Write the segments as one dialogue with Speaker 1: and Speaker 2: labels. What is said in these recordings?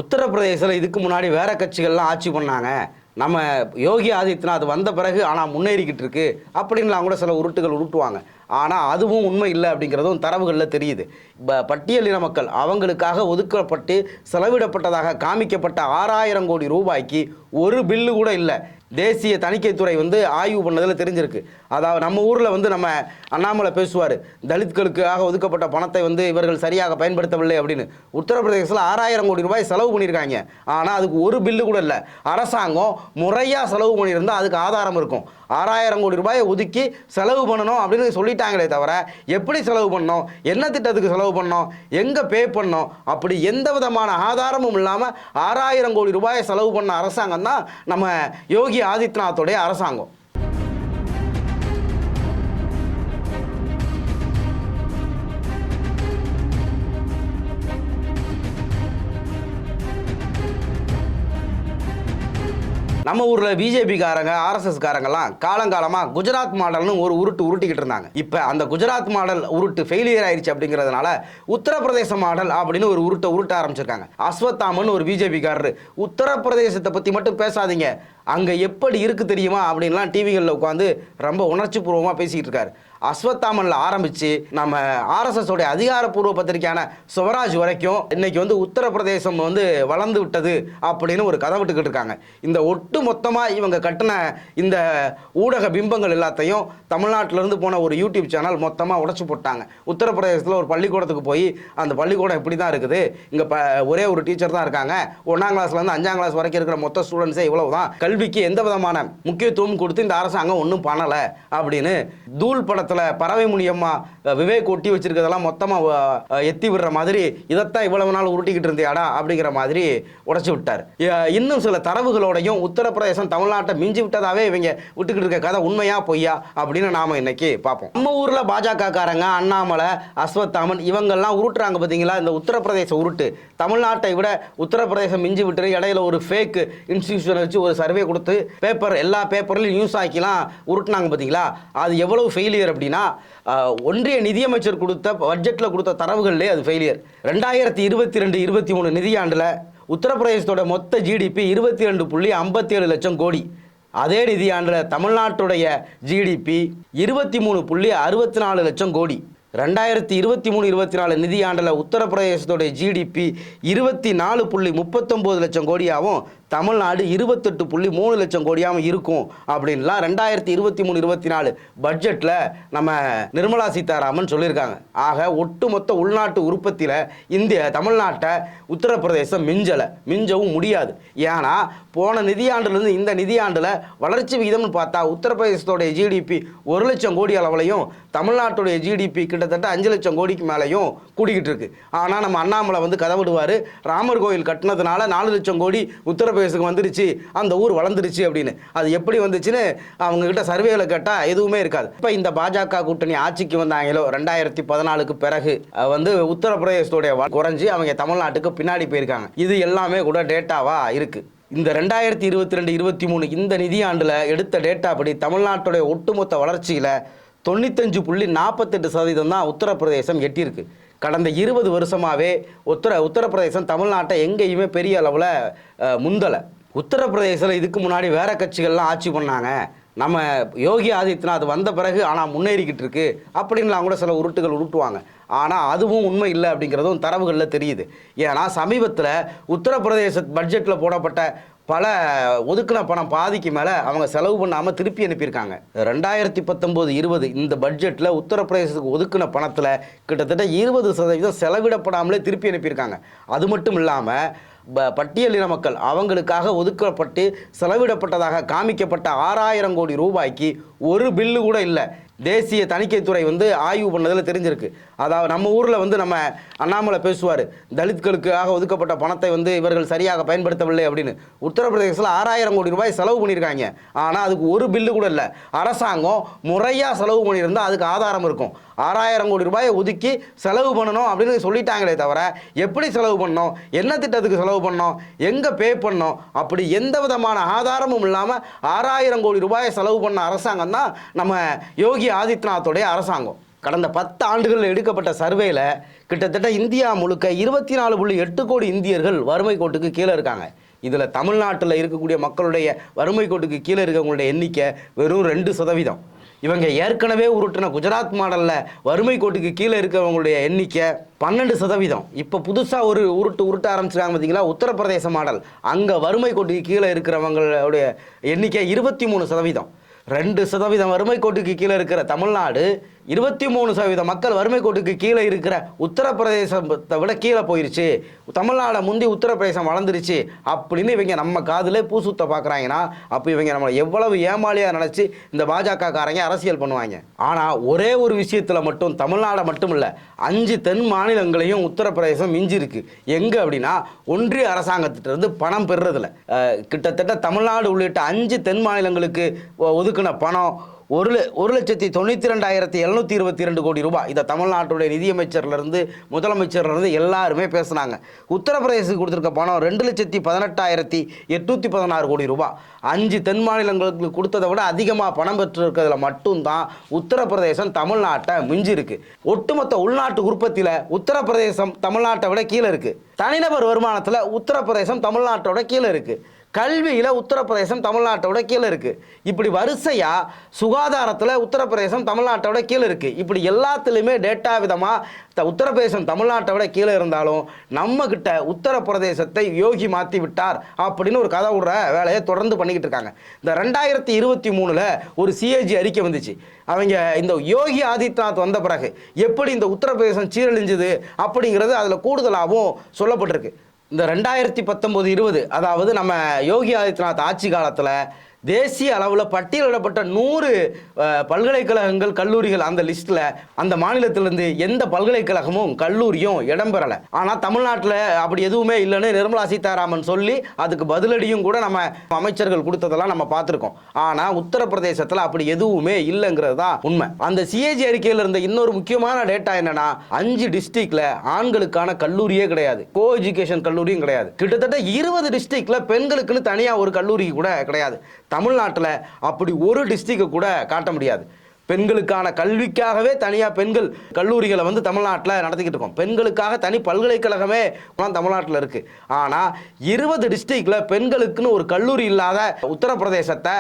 Speaker 1: உத்தரப்பிரதேசத்தில் இதுக்கு முன்னாடி வேற கட்சிகள்லாம் ஆட்சி பண்ணாங்க. நம்ம யோகி ஆதித்யநாத் வந்த பிறகு ஆனால் முன்னேறிக்கிட்டு இருக்கு அப்படின்லாம் கூட சில உருட்டுகள் உருட்டுவாங்க. ஆனால் அதுவும் உண்மை இல்லை அப்படிங்கிறதும் தரவுகளில் தெரியுது. பட்டியலின மக்கள் அவங்களுக்காக ஒதுக்கப்பட்டு செலவிடப்பட்டதாக காமிக்கப்பட்ட 6000 கோடி ரூபாய்க்கு ஒரு பில்லு கூட இல்லை. தேசிய தணிக்கைத்துறை ஆய்வு பண்ணதில் தெரிஞ்சிருக்கு. அதாவது நம்ம ஊரில் நம்ம அண்ணாமலை பேசுவார், தலித்களுக்காக ஒதுக்கப்பட்ட பணத்தை இவர்கள் சரியாக பயன்படுத்தவில்லை அப்படின்னு. உத்தரப்பிரதேசத்தில் 6000 கோடி ரூபாய் செலவு பண்ணியிருக்காங்க. ஆனால் அதுக்கு ஒரு பில்லு கூட இல்லை. அரசாங்கம் முறையாக செலவு பண்ணியிருந்தால் அதுக்கு ஆதாரம் இருக்கும். 6000 கோடி ரூபாயை ஒதுக்கி செலவு பண்ணணும் அப்படின்னு சொல்லிட்டாங்களே தவிர எப்படி செலவு பண்ணோம், என்ன திட்டத்துக்கு செலவு பண்ணோம், எங்கே பே பண்ணோம், அப்படி எந்த விதமான ஆதாரமும் இல்லாமல் 6000 கோடி ரூபாயை செலவு பண்ண அரசாங்கம் தான் நம்ம யோகி ஆதித்யநாத்தோடைய அரசாங்கம். நம்ம ஊரில் பிஜேபிக்காரங்க ஆர்எஸ்எஸ்காரங்கெல்லாம் காலங்காலமாக குஜராத் மாடல்னு ஒரு உருட்டிக்கிட்டு இருந்தாங்க. இப்போ அந்த குஜராத் மாடல் உருட்டு ஃபெயிலியர் ஆயிடுச்சு அப்படிங்கிறதுனால உத்தரப்பிரதேச மாடல் அப்படின்னு ஒரு உருட்ட ஆரம்பிச்சிருக்காங்க. அஸ்வத்தாமன் ஒரு பிஜேபிக்காரரு உத்தரப்பிரதேசத்தை பற்றி மட்டும் பேசாதீங்க, அங்கே எப்படி இருக்குது தெரியுமா அப்படின்லாம் டிவிகளில் உட்காந்து ரொம்ப உணர்ச்சி பூர்வமாக பேசிக்கிட்டு இருக்காரு. அஸ்வத்தாமனில் ஆரம்பித்து நம்ம ஆர்எஸ்எஸோடைய அதிகாரப்பூர்வ பத்திரிகையான சுவராஜ் வரைக்கும் இன்னைக்கு உத்தரப்பிரதேசம் வளர்ந்து விட்டது அப்படின்னு ஒரு கதை விட்டுக்கிட்டு இருக்காங்க. இந்த ஒட்டு மொத்தமாக இவங்க கட்டின இந்த ஊடக பிம்பங்கள் எல்லாத்தையும் தமிழ்நாட்டிலேருந்து போன ஒரு யூடியூப் சேனல் மொத்தமாக உடைச்சி போட்டாங்க. உத்தரப்பிரதேசத்தில் ஒரு பள்ளிக்கூடத்துக்கு போய் அந்த பள்ளிக்கூடம் இப்படி தான் இருக்குது, இங்கே ஒரே ஒரு டீச்சர் தான் இருக்காங்க, 1ஆம் கிளாஸ்லேருந்து 5ஆம் கிளாஸ் வரைக்கும் இருக்கிற மொத்த ஸ்டூடெண்ட்ஸே இவ்வளவு தான், கல்விக்கு எந்த விதமான முக்கியத்துவம் கொடுத்து இந்த அரசாங்கம் ஒன்றும் பண்ணலை அப்படின்னு தூள் படத்தை பறவை முனியம்மா விவேக் ஒட்டி வச்சிருக்கிறதெல்லாம் மொத்தமாக எத்தி விடுற மாதிரி இதைத்தான் இவ்வளவு நாள் உருட்டிக்கிட்டு இருந்தியாடா அப்படிங்கிற மாதிரி உடைச்சு விட்டார். இன்னும் சில தரவுகளோடையும் உத்தரப்பிரதேசம் தமிழ்நாட்டை மிஞ்சி விட்டதாவே இவங்க விட்டுக்கிட்டு இருக்க கதை உண்மையா பொய்யா அப்படின்னு நாம இன்னைக்கு பார்ப்போம். நம்ம ஊர்ல பாஜக காரங்க அண்ணாமலை, அஸ்வத்தாமன் இவங்கெல்லாம் உருட்டுறாங்க பார்த்தீங்களா. இந்த உத்தரப்பிரதேச உருட்டு தமிழ்நாட்டை விட உத்தரப்பிரதேசம் மிஞ்சி விட்டு இடையில ஒரு ஃபேக் இன்ஸ்டிடியூஷனை வச்சு ஒரு சர்வே கொடுத்து எல்லா பேப்பர்லையும் நியூஸ் ஆக்கிலாம் உருட்டுனாங்க பார்த்தீங்களா. அது எவ்வளவு ஃபெயிலியர் அப்படின்னா, ஒன்றிய நிதியமைச்சர் கொடுத்த பட்ஜெட்டில் கொடுத்த தரவுகள்லேயே அது ஃபெயிலியர். 2022-23 நிதியாண்டில் உத்தரப்பிரதேசத்தோட மொத்த ஜிடிபி 22.57 லட்சம் கோடி. அதே நிதியாண்டில் தமிழ்நாட்டுடைய ஜிடிபி 23.64 லட்சம் கோடி. 2023-24 நிதியாண்டில் உத்தரப்பிரதேசத்தோடைய ஜிடிபி 24.39 லட்சம் கோடியாகவும் தமிழ்நாடு 28.3 லட்சம் கோடியாகவும் இருக்கும் அப்படின்லாம் 2023-24 பட்ஜெட்டில் நம்ம நிர்மலா சீதாராமன் சொல்லியிருக்காங்க. ஆக ஒட்டுமொத்த உள்நாட்டு உற்பத்தியில் தமிழ்நாட்டை உத்தரப்பிரதேசம் மிஞ்சவும் முடியாது. ஏன்னா போன நிதியாண்டிலிருந்து இந்த நிதியாண்டில் வளர்ச்சி விகிதம்னு பார்த்தா உத்தரப்பிரதேசத்தோடைய ஜிடிபி 1 லட்சம் கோடி அளவுலையும் தமிழ்நாட்டுடைய ஜிடிபி கிட்டத்தட்ட 5 லட்சம் கோடிக்கு மேலேயும் கூடிக்கிட்டு இருக்கு. ஆனால் நம்ம அண்ணாமலை கதவிடுவார், ராமர் கோயில் கட்டினதுனால 4 லட்சம் கோடி உத்தரப்பிரதேசத்துக்கு வந்துருச்சு, அந்த ஊர் வளர்ந்துருச்சு அப்படின்னு. அது எப்படி வந்துச்சுன்னு அவங்க கிட்ட சர்வேல கேட்டால் எதுவுமே இருக்காது. இப்போ இந்த பாஜக கூட்டணி ஆட்சிக்கு வந்தாங்களோ 2014க்கு பிறகு உத்தரப்பிரதேசத்தோடைய குறைஞ்சி அவங்க தமிழ்நாட்டுக்கு பின்னாடி போயிருக்காங்க. இது எல்லாமே கூட டேட்டாவா இருக்கு. இந்த 2022-23 இந்த நிதியாண்டில் எடுத்த டேட்டா படி தமிழ்நாட்டுடைய ஒட்டுமொத்த வளர்ச்சியில் 95.48% தான் உத்தரப்பிரதேசம் எட்டியிருக்கு. கடந்த 20 வருஷமாகவே உத்தரப்பிரதேசம் தமிழ்நாட்டை எங்கேயுமே பெரிய அளவில் முந்தலை. உத்தரப்பிரதேசத்தில் இதுக்கு முன்னாடி வேற கட்சிகள்லாம் ஆட்சி பண்ணாங்க, நம்ம யோகி ஆதித்யநாத் வந்த பிறகு ஆனால் முன்னேறிக்கிட்டு இருக்கு அப்படின்லாம் கூட சில உருட்டுகள் உருட்டுவாங்க. ஆனால் அதுவும் உண்மை இல்லை அப்படிங்கிறதும் தரவுகளில் தெரியுது. ஏன்னா சமீபத்தில் உத்தரப்பிரதேச பட்ஜெட்டில் போடப்பட்ட பல ஒதுக்கின பணம் பாதிக்கு மேலே அவங்க செலவு பண்ணாமல் திருப்பி அனுப்பியிருக்காங்க. 2019-20 இந்த பட்ஜெட்டில் உத்தரப்பிரதேசத்துக்கு ஒதுக்கின பணத்தில் கிட்டத்தட்ட 20% செலவிடப்படாமலே திருப்பி அனுப்பியிருக்காங்க. அது மட்டும் இல்லாமல் பட்டியலின மக்கள் அவங்களுக்காக ஒதுக்கப்பட்டு செலவிடப்பட்டதாக காமிக்கப்பட்ட 6000 கோடி ரூபாய்க்கு ஒரு பில்லு கூட இல்லை. தேசிய தணிக்கைத்துறை ஆய்வு பண்ணதில் தெரிஞ்சிருக்கு. அதாவது நம்ம ஊரில் நம்ம அண்ணாமலை பேசுவார், தலித்களுக்காக ஒதுக்கப்பட்ட பணத்தை இவர்கள் சரியாக பயன்படுத்தவில்லை அப்படின்னு. உத்தரப்பிரதேசத்தில் 6000 கோடி ரூபாய் செலவு பண்ணியிருக்காங்க. ஆனால் அதுக்கு ஒரு பில்லு கூட இல்லை. அரசாங்கம் முறையாக செலவு பண்ணியிருந்தால் அதுக்கு ஆதாரம் இருக்கும். 6000 கோடி ரூபாயை ஒதுக்கி செலவு பண்ணணும் அப்படின்னு சொல்லிட்டாங்களே தவிர எப்படி செலவு பண்ணோம், என்ன திட்டத்துக்கு செலவு பண்ணோம், எங்கே பே பண்ணோம், அப்படி எந்த விதமான ஆதாரமும் இல்லாமல் 6000 கோடி ரூபாயை செலவு பண்ண அரசாங்கம் தான் நம்ம யோகி ஆதித்யநாத்தோடைய அரசாங்கம். கடந்த 10 ஆண்டுகளில் எடுக்கப்பட்ட சர்வேல கிட்டத்தட்ட இந்தியா முழுக்க 24.8 கோடி இந்தியர்கள் வறுமை கோட்டுக்கு கீழே இருக்காங்க. இதில் தமிழ்நாட்டில் இருக்கக்கூடிய மக்களுடைய வறுமை கோட்டுக்கு கீழே இருக்கவங்களுடைய எண்ணிக்கை வெறும் 2%. இவங்க ஏற்கனவே உருட்டின குஜராத் மாடலில் வறுமை கோட்டுக்கு கீழே இருக்கிறவங்களுடைய எண்ணிக்கை 12%. இப்போ புதுசாக ஒரு உருட்ட ஆரம்பிச்சிருக்காங்க பார்த்தீங்களா, உத்தரப்பிரதேச மாடல். அங்கே வறுமை கோட்டுக்கு கீழே இருக்கிறவங்களுடைய எண்ணிக்கை 23%. 2% வறுமை கோட்டுக்கு கீழே இருக்கிற தமிழ்நாடு, 23% மக்கள் வறுமை கோட்டுக்கு கீழே இருக்கிற உத்தரப்பிரதேசத்தை விட கீழே போயிருச்சு. தமிழ்நாடை முந்தி உத்தரப்பிரதேசம் வளர்ந்துருச்சு அப்படின்னு இவங்க நம்ம காதில் பூசுத்த பார்க்குறாங்கன்னா, அப்போ இவங்க நம்மளை எவ்வளவு ஏமாளியாக நினச்சி இந்த பாஜக காரங்க அரசியல் பண்ணுவாங்க. ஆனால் ஒரே ஒரு விஷயத்தில் மட்டும் தமிழ்நாடை மட்டும் இல்லை, 5 தென் மாநிலங்களையும் உத்தரப்பிரதேசம் மிஞ்சிருக்கு. எங்கே அப்படின்னா, ஒன்றிய அரசாங்கத்திட்டிருந்து பணம் பெறுறதில்ல. கிட்டத்தட்ட தமிழ்நாடு உள்ளிட்ட 5 தென் மாநிலங்களுக்கு ஒதுக்கின பணம் 1,92,722 கோடி ரூபாய். இதை தமிழ்நாட்டுடைய நிதியமைச்சர்லேருந்து முதலமைச்சர்லேருந்து எல்லாருமே பேசுனாங்க. உத்தரப்பிரதேசத்துக்கு கொடுத்துருக்க பணம் 2,18,816 கோடி ரூபாய். 5 தென் மாநிலங்களுக்கு கொடுத்ததை விட அதிகமாக பணம் பெற்றிருக்கிறதுல மட்டும்தான் உத்தரப்பிரதேசம் தமிழ்நாட்டை மிஞ்சிருக்கு. ஒட்டுமொத்த உள்நாட்டு உற்பத்தியில் உத்தரப்பிரதேசம் தமிழ்நாட்டை விட கீழே இருக்குது. தனிநபர் வருமானத்தில் உத்தரப்பிரதேசம் தமிழ்நாட்டோட கீழே இருக்குது. கல்வியில் உத்தரப்பிரதேசம் தமிழ்நாட்டோட கீழே இருக்குது. இப்படி வரிசையாக சுகாதாரத்தில் உத்தரப்பிரதேசம் தமிழ்நாட்டோட கீழே இருக்குது. இப்படி எல்லாத்துலேயுமே டேட்டா விதமாக உத்தரப்பிரதேசம் தமிழ்நாட்டை விட கீழே இருந்தாலும் நம்மக்கிட்ட உத்தரப்பிரதேசத்தை யோகி மாற்றி விட்டார் அப்படின்னு ஒரு கதை விடுற வேலையை தொடர்ந்து பண்ணிக்கிட்டு இருக்காங்க. இந்த 2023 ஒரு CAG அறிக்கை வந்துச்சு. அவங்க இந்த யோகி ஆதித்யநாத் வந்த பிறகு எப்படி இந்த உத்தரப்பிரதேசம் சீரழிஞ்சுது அப்படிங்கிறது அதில் கூடுதலாகவும் சொல்லப்பட்டிருக்கு. இந்த 2019-20 அதாவது நம்ம யோகி ஆதித்யநாத் ஆட்சி காலத்தில் தேசிய அளவில் பட்டியலிடப்பட்ட 100 பல்கலைக்கழகங்கள் கல்லூரிகள் அந்த லிஸ்ட்டில் அந்த மாநிலத்திலேருந்து எந்த பல்கலைக்கழகமும் கல்லூரியும் இடம்பெறலை. ஆனால் தமிழ்நாட்டில் அப்படி எதுவுமே இல்லைன்னு நிர்மலா சீதாராமன் சொல்லி அதுக்கு பதிலடியும் கூட நம்ம அமைச்சர்கள் கொடுத்ததெல்லாம் நம்ம பார்த்துருக்கோம். ஆனால் உத்தரப்பிரதேசத்தில் அப்படி எதுவுமே இல்லைங்கிறது தான் உண்மை. அந்த CAG அறிக்கையில் இருந்த இன்னொரு முக்கியமான டேட்டா என்னன்னா, 5 டிஸ்ட்ரிக்ட்ல ஆண்களுக்கான கல்லூரியே கிடையாது, கோ எஜுகேஷன் கல்லூரியும் கிடையாது. கிட்டத்தட்ட 20 டிஸ்ட்ரிக்ட்ல பெண்களுக்குன்னு தனியாக ஒரு கல்லூரி கூட கிடையாது. தமிழ்நாட்டில் அப்படி ஒரு டிஸ்ட்ரிக்டை கூட காட்ட முடியாது. பெண்களுக்கான கல்விக்காகவே தனியாக பெண்கள் கல்லூரிகளை தமிழ்நாட்டில் நடத்திக்கிட்டு இருக்கோம். பெண்களுக்காக தனி பல்கலைக்கழகமே தமிழ்நாட்டில் இருக்குது. ஆனால் 20 டிஸ்ட்ரிக்டில் பெண்களுக்குன்னு ஒரு கல்லூரி இல்லாத உத்தரப்பிரதேசத்தை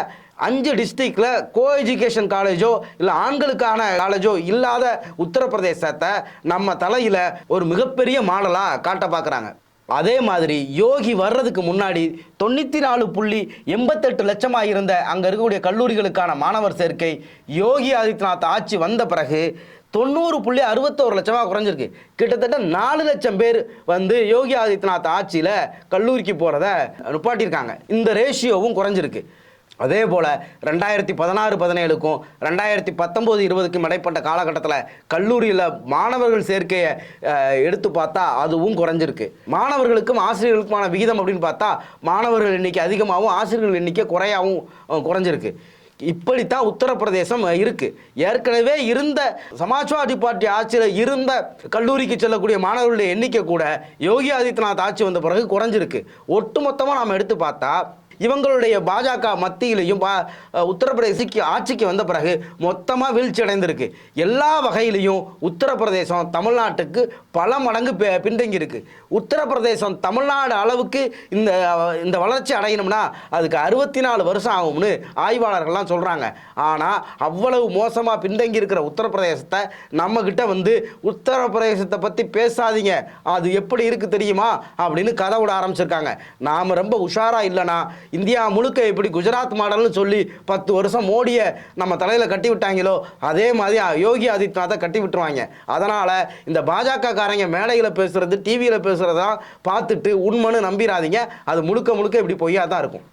Speaker 1: 5 டிஸ்ட்ரிக்டில் கோ எஜுகேஷன் காலேஜோ இல்லை ஆண்களுக்கான காலேஜோ இல்லாத உத்தரப்பிரதேசத்தை நம்ம தலையில் ஒரு மிகப்பெரிய மாடலாக காட்ட பார்க்குறாங்க. அதே மாதிரி யோகி வர்றதுக்கு முன்னாடி 94.88 லட்சமாக இருந்த அங்கே இருக்கக்கூடிய கல்லூரிகளுக்கான மாணவர் சேர்க்கை யோகி ஆதித்யநாத் ஆட்சி வந்த பிறகு 90.61 லட்சமாக குறைஞ்சிருக்கு. கிட்டத்தட்ட 4 லட்சம் பேர் யோகி ஆதித்யநாத் ஆட்சியில் கல்லூரிக்கு போகிறத நிப்பாட்டியிருக்காங்க. இந்த ரேஷியோவும் குறைஞ்சிருக்கு. அதே போல் 2016-17க்கும் 2019-20க்கும் இடைப்பட்ட காலகட்டத்தில் கல்லூரியில் மாணவர்கள் சேர்க்கையை எடுத்து பார்த்தா அதுவும் குறைஞ்சிருக்கு. மாணவர்களுக்கும் ஆசிரியர்களுக்குமான விகிதம் அப்படின்னு பார்த்தா மாணவர்கள் எண்ணிக்கை அதிகமாகவும் ஆசிரியர்கள் எண்ணிக்கை குறைஞ்சிருக்கு. இப்படித்தான் உத்தரப்பிரதேசம் இருக்குது. ஏற்கனவே இருந்த சமாஜ்வாடி பார்ட்டி ஆட்சியில் இருந்த கல்லூரிக்கு செல்லக்கூடிய மாணவர்களுடைய எண்ணிக்கை கூட யோகி ஆதித்யநாத் ஆட்சி வந்த பிறகு குறைஞ்சிருக்கு. ஒட்டுமொத்தமாக நாம் எடுத்து பார்த்தா இவங்களுடைய பாஜக மத்தியிலையும் உத்தரப்பிரதேசிக்கு ஆட்சிக்கு வந்த பிறகு மொத்தமாக வீழ்ச்சி அடைந்திருக்கு. எல்லா வகையிலையும் உத்தரப்பிரதேசம் தமிழ்நாட்டுக்கு பல மடங்கு பின்தங்கி இருக்கு. உத்தரப்பிரதேசம் தமிழ்நாடு அளவுக்கு இந்த வளர்ச்சி அடையணும்னா அதுக்கு 64 வருஷம் ஆகும்னு ஆய்வாளர்கள்லாம் சொல்கிறாங்க. ஆனால் அவ்வளவு மோசமாக பின்தங்கி இருக்கிற உத்தரப்பிரதேசத்தை நம்மக்கிட்ட உத்தரப்பிரதேசத்தை பற்றி பேசாதீங்க, அது எப்படி இருக்குது தெரியுமா அப்படின்னு கதை விட ஆரம்பிச்சிருக்காங்க. நாம் ரொம்ப உஷாராக இல்லைனா இந்தியா முழுக்க எப்படி குஜராத் மாடல்னு சொல்லி 10 வருஷம் மோடியை நம்ம தலையில் கட்டி விட்டாங்களோ அதே மாதிரி யோகி ஆதித்யநாத்தை கட்டி விட்டுருவாங்க. அதனால் இந்த பாஜக காரங்க மேடையில் பேசுகிறது டிவியில் பேசுகிறதான் பார்த்துட்டு உண்மைன்னு நம்பிடாதீங்க. அது முழுக்க இப்படி பொய்யா தான் இருக்கும்.